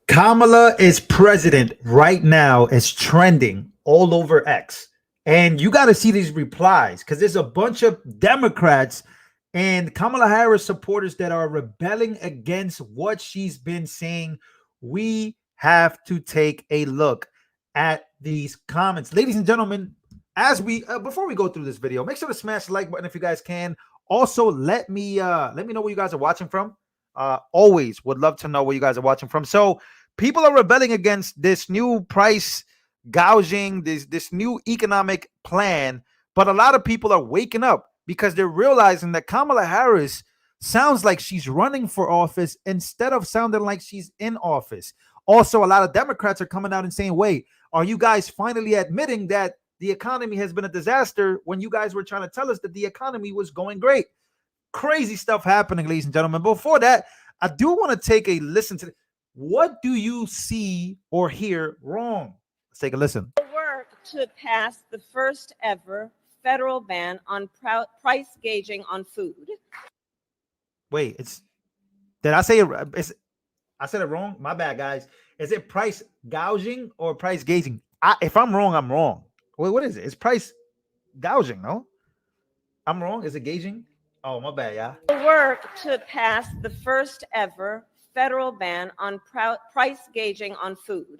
Kamala is president right now. Is trending all over X. And you got to see these replies because there's a bunch of Democrats and Kamala Harris supporters that are rebelling against what she's been saying. We have to take a look at these comments. Ladies and gentlemen, as we before we go through this video, make sure to smash the like button if you guys can. Also, let me know where you guys are watching from. Always would love to know where you guys are watching from. So people are rebelling against this new price gouging, this new economic plan, but a lot of people are waking up because they're realizing that Kamala Harris sounds like she's running for office instead of sounding like she's in office. Also, a lot of Democrats are coming out and saying, wait, are you guys finally admitting that the economy has been a disaster when you guys were trying to tell us that the economy was going great? Crazy stuff happening, ladies and gentlemen. Before that, I do want to take a listen to what do you see or hear wrong? Let's take a listen. Work to pass the first ever federal ban on price gauging on food. Wait, did I say it? I said it wrong. My bad, guys. Is it price gouging or price gauging? If I'm wrong, I'm wrong. Wait, what is it? It's price gouging, no? I'm wrong. Is it gauging? Oh, my bad, yeah. Work to pass the first ever federal ban on price gauging on food.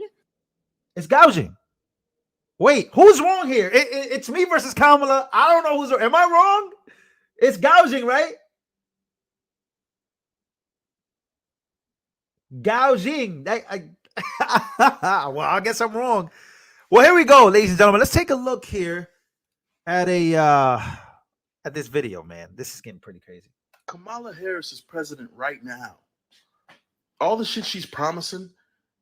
It's gouging. Wait, who's wrong here? It's me versus Kamala. I don't know who's wrong. Am I wrong? It's gouging, right? Gouging. Well, I guess I'm wrong. Well, here we go, ladies and gentlemen. Let's take a look here at this video, man. This is getting pretty crazy. Kamala Harris is president right now. All the shit she's promising,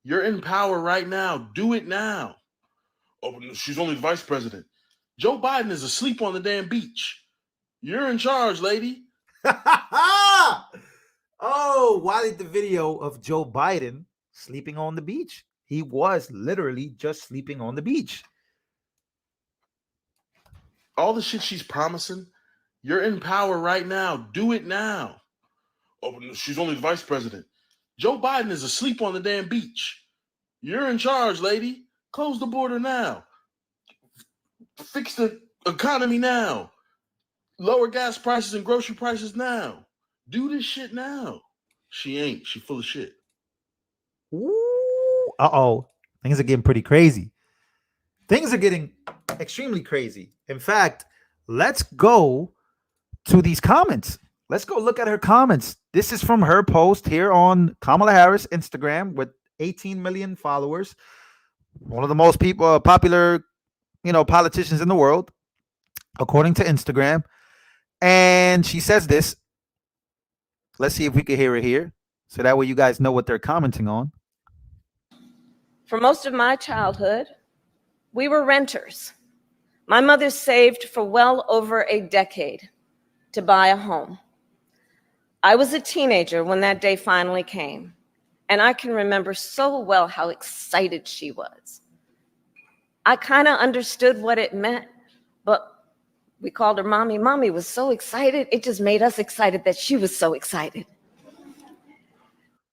you're in power right now. Do it now. Oh, she's only vice president. Joe Biden is asleep on the damn beach. You're in charge, lady. Oh, why did the video of Joe Biden sleeping on the beach? He was literally just sleeping on the beach. All the shit she's promising, you're in power right now. Do it now. Oh, she's only vice president. Joe Biden is asleep on the damn beach. You're in charge, lady. Close the border now. Fix the economy now. Lower gas prices and grocery prices now. Do this shit now. She ain't. She full of shit. Ooh, uh-oh. Things are getting pretty crazy. Things are getting extremely crazy. In fact, let's go to these comments. Let's go look at her comments. This is from her post here on Kamala Harris Instagram with 18 million followers. One of the most popular, politicians in the world, according to Instagram. And she says this. Let's see if we can hear it here. So that way you guys know what they're commenting on. For most of my childhood, we were renters. My mother saved for well over a decade to buy a home. I was a teenager when that day finally came, and I can remember so well how excited she was. I kind of understood what it meant, but we called her Mommy. Mommy was so excited. It just made us excited that she was so excited.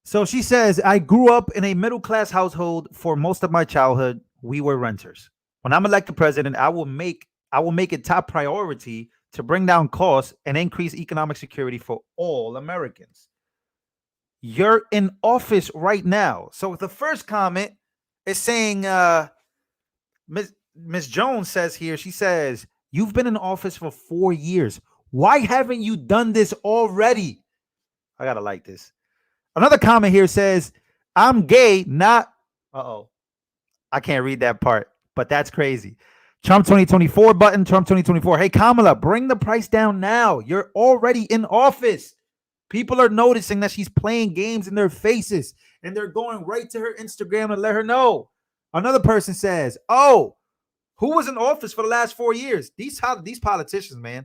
So she says, I grew up in a middle-class household. For most of my childhood, we were renters. When I'm elected president, I will make it top priority to bring down costs and increase economic security for all Americans. You're in office right now. So the first comment is saying, Ms. Jones says here, she says, you've been in office for 4 years. Why haven't you done this already? I gotta like this. Another comment here says, I'm gay, not... Uh-oh. I can't read that part, but that's crazy. Trump 2024 button, Trump 2024. Hey, Kamala, bring the price down now. You're already in office. People are noticing that she's playing games in their faces, and they're going right to her Instagram to let her know. Another person says, oh, who was in office for the last 4 years? These politicians, man.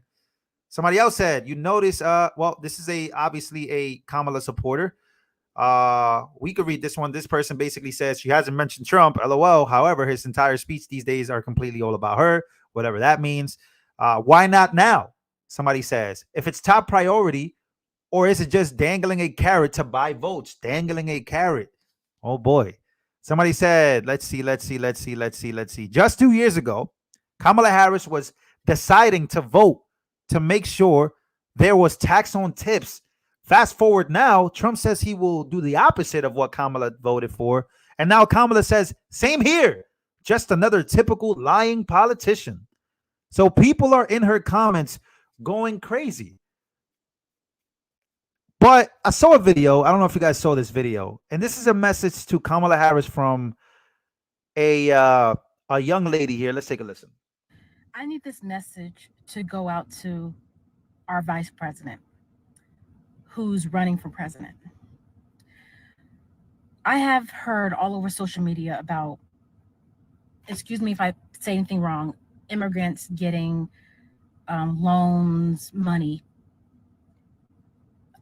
Somebody else said, you notice, well, this is obviously a Kamala supporter. We could read this one. This person basically says she hasn't mentioned Trump, LOL. However, his entire speech these days are completely all about her, whatever that means. Why not now? Somebody says, if it's top priority, or is it just dangling a carrot to buy votes? Dangling a carrot. Oh boy. Somebody said, let's see. Just 2 years ago, Kamala Harris was deciding to vote to make sure there was tax on tips. Fast forward now, Trump says he will do the opposite of what Kamala voted for. And now Kamala says, same here. Just another typical lying politician. So people are in her comments going crazy. But I saw a video. I don't know if you guys saw this video. And this is a message to Kamala Harris from a young lady here. Let's take a listen. I need this message to go out to our vice president who's running for president. I have heard all over social media about, excuse me if I say anything wrong, immigrants getting loans, money.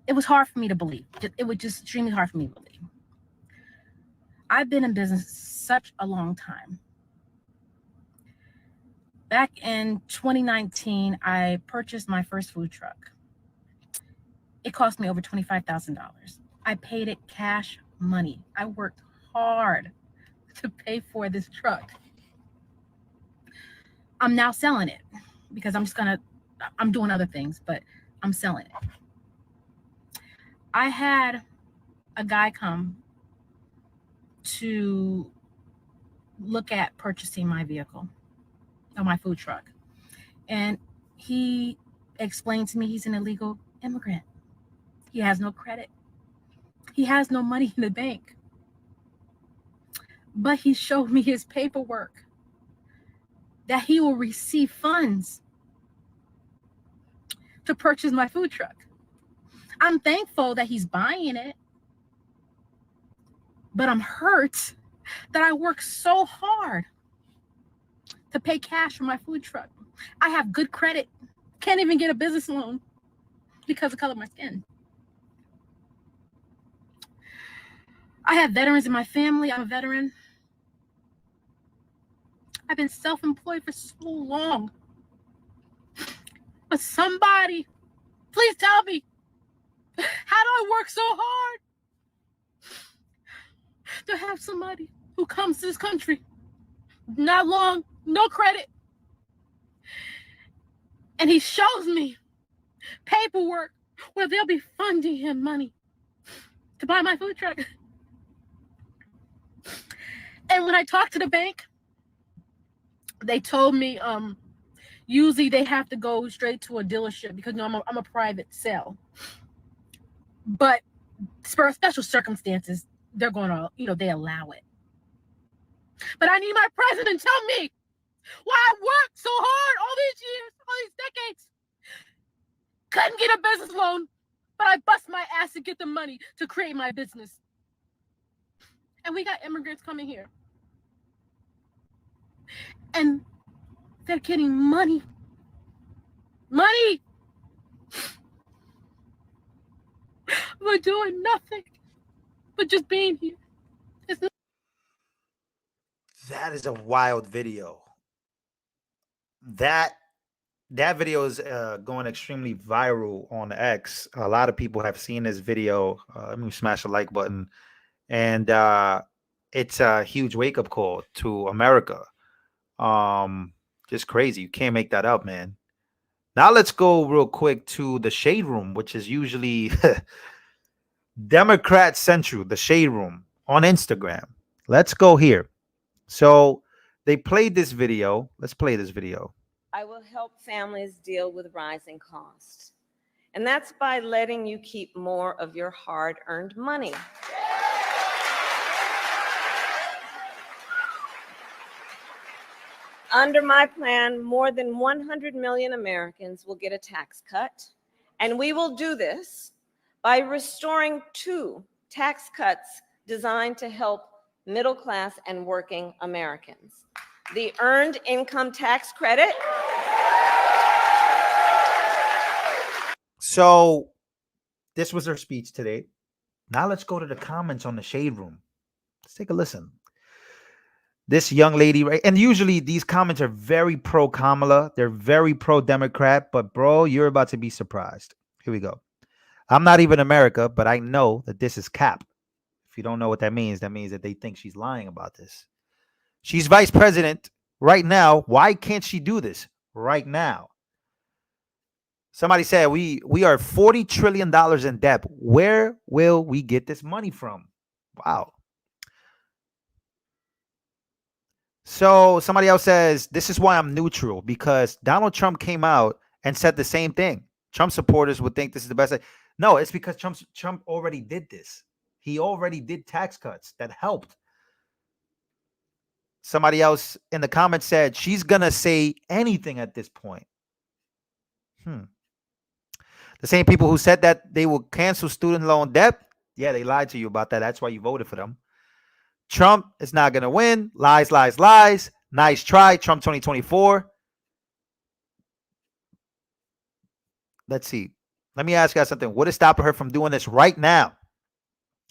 It was hard for me to believe. It was just extremely hard for me to believe. I've been in business such a long time. Back in 2019, I purchased my first food truck. It cost me over $25,000. I paid it cash money. I worked hard to pay for this truck. I'm now selling it because I'm doing other things, but I'm selling it. I had a guy come to look at purchasing my vehicle or my food truck. And he explained to me he's an illegal immigrant. He has no credit. He has no money in the bank. But he showed me his paperwork that he will receive funds to purchase my food truck. I'm thankful that he's buying it, but I'm hurt that I worked so hard to pay cash for my food truck. I have good credit, can't even get a business loan because of the color of my skin. I have veterans in my family. I'm a veteran. I've been self-employed for so long. But somebody, please tell me, how do I work so hard to have somebody who comes to this country, not long, no credit, and he shows me paperwork where they'll be funding him money to buy my food truck. And when I talked to the bank, they told me usually they have to go straight to a dealership because I'm a private sale. But for special circumstances, they're going to, they allow it. But I need my president to tell me why I worked so hard all these years, all these decades. Couldn't get a business loan, but I bust my ass to get the money to create my business. And we got immigrants coming here. And they're getting money. Money! We're doing nothing but just being here. That is a wild video. That video is going extremely viral on X. A lot of people have seen this video. Let me smash the like button. And it's a huge wake-up call to America. Just crazy. You can't make that up, man. Now let's go real quick to the Shade Room, which is usually Democrat Central, the Shade Room on Instagram. Let's go here. So they played this video. Let's play this video. I will help families deal with rising costs. And that's by letting you keep more of your hard-earned money. Under my plan, more than 100 million Americans will get a tax cut. And we will do this by restoring 2 tax cuts designed to help middle-class and working Americans. The Earned Income Tax Credit. So this was her speech today. Now let's go to the comments on the Shade Room. Let's take a listen. This young lady, right? And usually these comments are very pro-Kamala. They're very pro-Democrat. But, bro, you're about to be surprised. Here we go. I'm not even America, but I know that this is cap. If you don't know what that means that they think she's lying about this. She's vice president right now. Why can't she do this right now? Somebody said we are $40 trillion in debt. Where will we get this money from? Wow. So somebody else says, this is why I'm neutral, because Donald Trump came out and said the same thing. Trump supporters would think this is the best. No, it's because Trump already did this. He already did tax cuts that helped. Somebody else in the comments said she's going to say anything at this point. The same people who said that they will cancel student loan debt, yeah, they lied to you about that. That's why you voted for them. Trump is not going to win. Lies, lies, lies. Nice try, Trump 2024. Let's see. Let me ask you guys something. What is stopping her from doing this right now?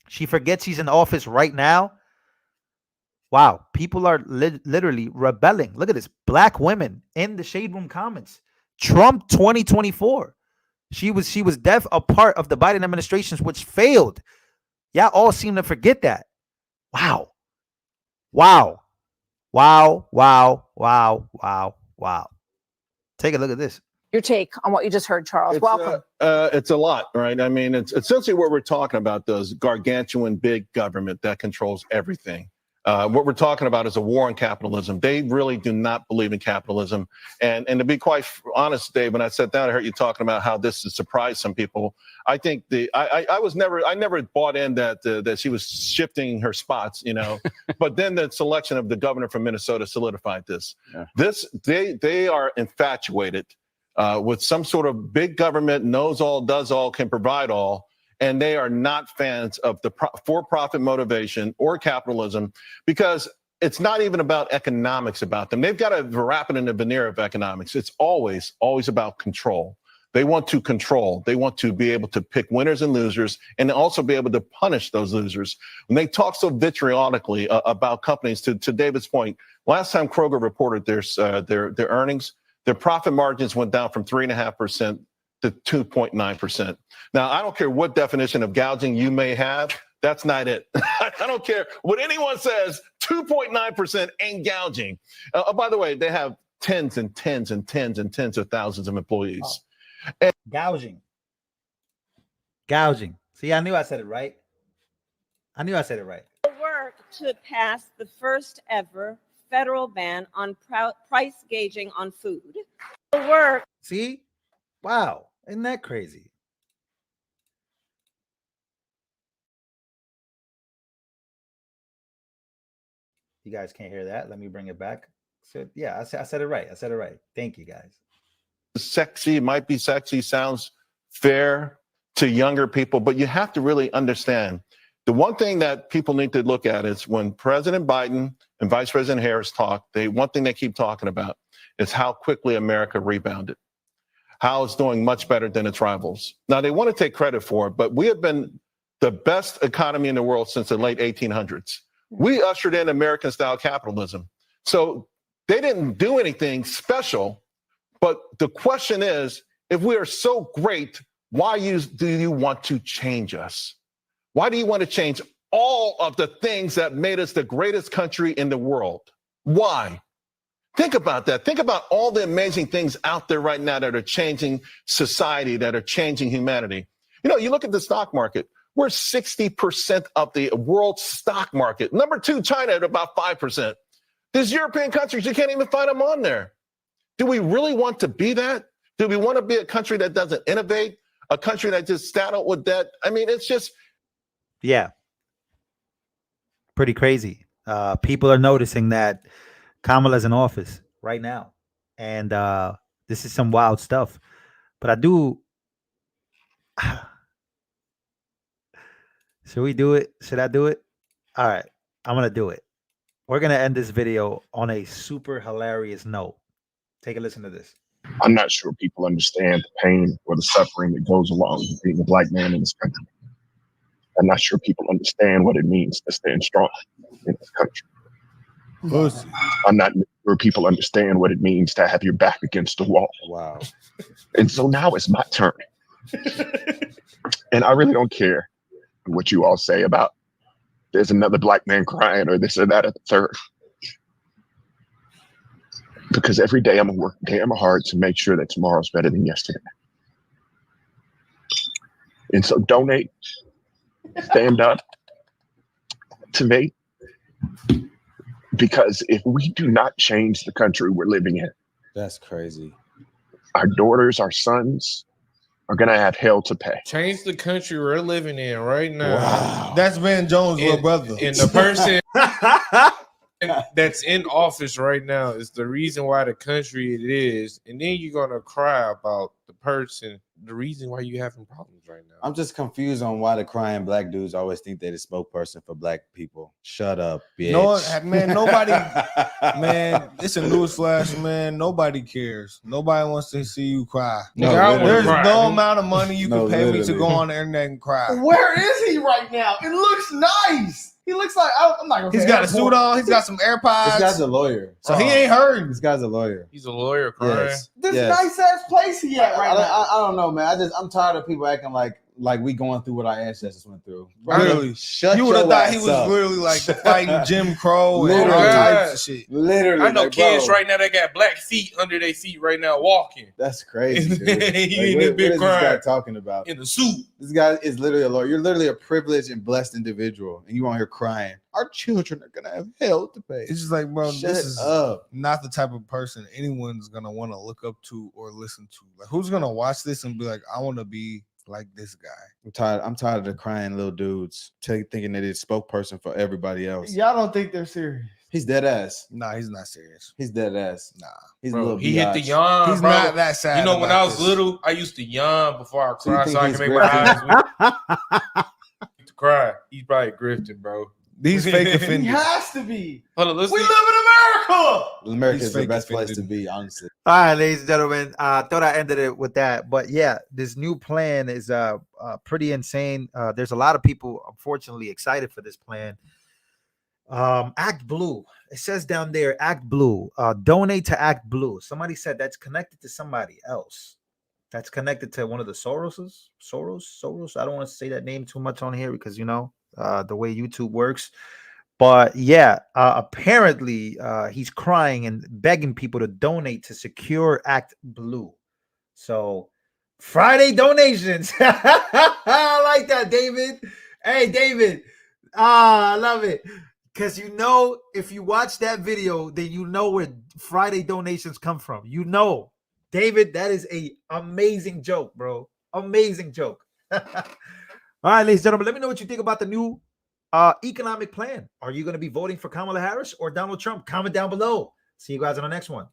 She forgets she's in office right now. Wow. People are literally rebelling. Look at this. Black women in the Shade Room comments. Trump 2024. She was a part of the Biden administrations, which failed. Y'all all seem to forget that. Wow. Wow. Wow. Wow. Wow. Wow. Wow. Take a look at this. Your take on what you just heard, Charles. Welcome. It's a lot, right? I mean, it's essentially what we're talking about, those gargantuan big government that controls everything. What we're talking about is a war on capitalism. They really do not believe in capitalism. And to be quite honest, Dave, when I sat down, I heard you talking about how this has surprised some people. I think I never bought in that she was shifting her spots, you know. But then the selection of the governor from Minnesota solidified this. Yeah. They are infatuated with some sort of big government, knows all, does all, can provide all. And they are not fans of the for-profit motivation or capitalism, because it's not even about economics about them. They've got to wrap it in the veneer of economics. It's always about control. They want to control. They want to be able to pick winners and losers, and also be able to punish those losers. When they talk so vitriolically about companies, to David's point, last time Kroger reported their earnings, their profit margins went down from 3.5% to 2.9%. Now, I don't care what definition of gouging you may have. That's not it. I don't care what anyone says. 2.9% ain't gouging. By the way, they have tens and tens and tens and tens of thousands of employees. Oh. Gouging. See, I knew I said it right. Work to pass the first ever federal ban on price gauging on food. Work. See? Wow. Isn't that crazy? You guys can't hear that. Let me bring it back. So, yeah, I said it right. Thank you, guys. Sexy, might be sexy, sounds fair to younger people, but you have to really understand. The one thing that people need to look at is when President Biden and Vice President Harris talk, one thing they keep talking about is how quickly America rebounded, how it's doing much better than its rivals. Now, they want to take credit for it, but we have been the best economy in the world since the late 1800s. We ushered in American-style capitalism. So they didn't do anything special, but the question is, if we are so great, why do you want to change us? Why do you want to change all of the things that made us the greatest country in the world? Why? Think about that. Think about all the amazing things out there right now that are changing society, that are changing humanity. You know, you look at the stock market. We're 60% of the world stock market. Number 2, China at about 5%. These European countries, you can't even find them on there. Do we really want to be that? Do we want to be a country that doesn't innovate? A country that just saddled with debt? I mean, it's just... Yeah. Pretty crazy. People are noticing that Kamala's in office right now. And this is some wild stuff. But I do... Should we do it? Should I do it? All right. I'm going to do it. We're going to end this video on a super hilarious note. Take a listen to this. I'm not sure people understand the pain or the suffering that goes along with being a black man in this country. I'm not sure people understand what it means to stand strong in this country. I'm not sure people understand what it means to have your back against the wall. Wow. And so now it's my turn. And I really don't care what you all say about there's another black man crying or this or that or the third. Because every day I'm gonna work damn hard to make sure that tomorrow's better than yesterday. And so donate, stand up to me. Because if we do not change the country we're living in, That's crazy. our daughters, our sons are gonna have hell to pay. Change the country we're living in right now. Wow. That's Van Jones' little brother. And the person that's in office right now is the reason why the country it is. And then you're gonna cry about the person, the reason why you having problems right now. I'm just confused on why the crying black dudes always think they're the spokesperson for black people. Shut up, bitch. No, man, nobody, man, it's a news flash, man. Nobody cares. Nobody wants to see you cry. No, There's cry. no amount of money you No, can pay me to literally. go on the internet and cry. Where is he right now? It looks nice. He looks like I'm not gonna. He's say got a airport. suit on. He's got some This guy's AirPods. a lawyer. So he ain't hurting. This guy's a lawyer. He's a lawyer crying. Yes. This yes. nice ass place he at right now. I don't know, man. I'm tired of people acting like we going through what our ancestors went through. Really? Shut You would have your thought he ass was up. literally like fighting Jim Crow and all Literally. types of shit. Literally. I know like, kids bro, right now that got black feet under their feet right now walking That's crazy. Dude. You Like, ain't what this big is this guy crying talking about? in a suit. This guy is literally a lawyer. You're literally a privileged and blessed individual, and you on here crying. Our children are gonna have hell to pay. It's just like, bro, Shut this is up. not the type of person anyone's gonna want to look up to or listen to. Like, who's gonna watch this and be like, I want to be like this guy? I'm tired of the crying little dudes thinking that he's spokesperson for everybody else. Y'all don't think they're serious? He's dead ass. Nah, he's not serious. He's dead ass. Nah, He's a Bro, little he hit the biatch. yawn. he's bro. not that sad. You know, when about I was this. little, I used to yawn before I So you cried think so I he's can make my grifting? eyes to cry. He's probably grifting, bro. He's fake He offended. has to be. Hold on, let's We see. live in America. America He's is the fake best place to offended. be, honestly. All right, ladies and gentlemen. I thought I ended it with that, but yeah, this new plan is pretty insane. There's a lot of people, unfortunately, excited for this plan. Act Blue. It says down there, Act Blue. Donate to Act Blue. Somebody said that's connected to somebody else. That's connected to one of the Soros. I don't want to say that name too much on here because you know the way YouTube works. But yeah, apparently he's crying and begging people to donate to secure Act Blue. So Friday donations. I like that, David. Hey, David. I love it. Because you know, if you watch that video, then you know where Friday donations come from. You know, David, that is a amazing joke, bro. Amazing joke. All right, ladies and gentlemen, let me know what you think about the new economic plan. Are you going to be voting for Kamala Harris or Donald Trump? Comment down below. See you guys on the next one.